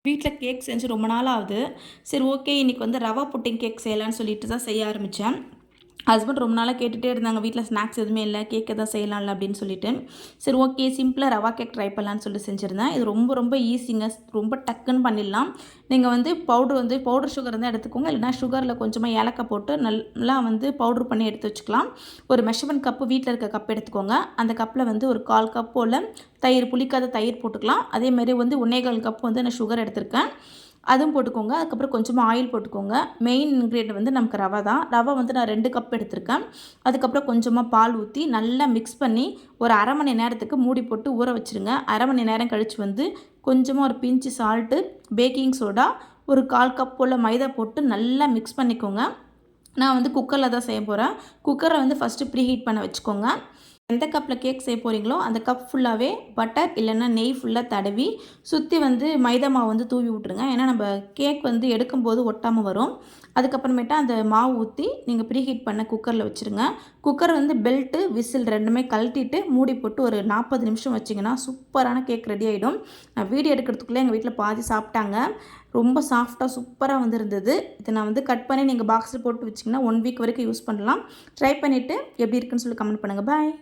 வீட்ல கேக் செஞ்சு ரொம்ப நாள் ஆகுது. சரி ஓகே, இன்னைக்கு வந்து ரவா புட்டிங் கேக் செய்யலான்னு சொல்லிட்டு தான் செய்ய ஆரம்பிச்சேன். ஹஸ்பண்ட் ரொம்ப நாளா கேட்டுட்டே இருந்தாங்க. வீட்ல ஸ்நாக்ஸ் எதுவுமே இல்ல. கேக் எதாவது செய்யலாம்ல அப்படின்னு சொல்லிட்டு. சரி ஓகே, சிம்பிளா ரவா கேக் ட்ரை பண்ணலான்னு சொல்லிட்டு செஞ்சிருந்தேன். இது ரொம்ப ஈஸிங்க. ரொம்ப டக்குன்னு பண்ணிடலாம். நீங்க வந்து பவுடர் சுகர் இருந்தா எடுத்துக்கோங்க. இல்லைனா சுகர்ல கொஞ்சமா ஏலக்காய் போட்டு நல்லா வந்து பவுடர் பண்ணி எடுத்து வச்சுக்கலாம். ஒரு மெஷர்மென்ட் கப்பு வீட்ல இருக்க கப் எடுத்துக்கோங்க. அந்த கப்ல வந்து ஒரு 1/4 கப் போல தயிர், புளிக்காத தயிர் போட்டுக்கலாம். அதே மாரி வந்து 1 1/4 கப் வந்து நான் சுகர் எடுத்திருக்கேன். அதுவும் போட்டுக்கோங்க. அதுக்கப்புறம் கொஞ்சமாக ஆயில் போட்டுக்கோங்க. மெயின் இன்க்ரீடியன்ட் வந்து நமக்கு ரவை தான். ரவை வந்து நான் 2 கப் எடுத்திருக்கேன். அதுக்கப்புறம் கொஞ்சமாக பால் ஊற்றி நல்லா மிக்ஸ் பண்ணி ஒரு 1/2 மணி நேரத்துக்கு மூடி போட்டு ஊற வச்சுருங்க. 1/2 மணி நேரம் கழித்து வந்து கொஞ்சமாக ஒரு பிஞ்சு சால்ட்டு, பேக்கிங் சோடா, ஒரு 1/4 கப் போல் மைதா போட்டு நல்லா மிக்ஸ் பண்ணிக்கோங்க. நான் வந்து குக்கரில் தான் செய்ய போகிறேன். குக்கரை வந்து ஃபஸ்ட்டு ப்ரீஹீட் பண்ண வச்சுக்கோங்க. எந்த கப்பில் கேக் செய்ய போகிறீங்களோ அந்த கப் ஃபுல்லாகவே பட்டர் இல்லைன்னா நெய் ஃபுல்லாக தடவி சுற்றி வந்து மைதா மாவு வந்து தூவி விட்ருங்க. ஏன்னா நம்ம கேக் வந்து எடுக்கும்போது ஒட்டாமல் வரும். அதுக்கப்புறமேட்டா அந்த மாவு ஊற்றி நீங்கள் ப்ரீஹீட் பண்ண குக்கரில் வச்சுருங்க. குக்கர் வந்து பெல்ட்டு, விசில் ரெண்டுமே கழட்டிட்டு மூடி போட்டு ஒரு 40 நிமிஷம் வச்சிங்கன்னா சூப்பரான கேக் ரெடி ஆகிடும். நான் வீடியோ எடுக்கிறதுக்குள்ளே எங்கள் வீட்டில் பாதி சாப்பிட்டாங்க. ரொம்ப சாஃப்டாக சூப்பராக வந்துருந்தது. இதை நான் வந்து கட் பண்ணி நீங்கள் பாக்ஸில் போட்டு வச்சிங்கன்னா 1 வீக் வரைக்கும் யூஸ் பண்ணலாம். ட்ரை பண்ணிவிட்டு எப்படி இருக்குன்னு சொல்லி கமெண்ட் பண்ணுங்கள். பாய்.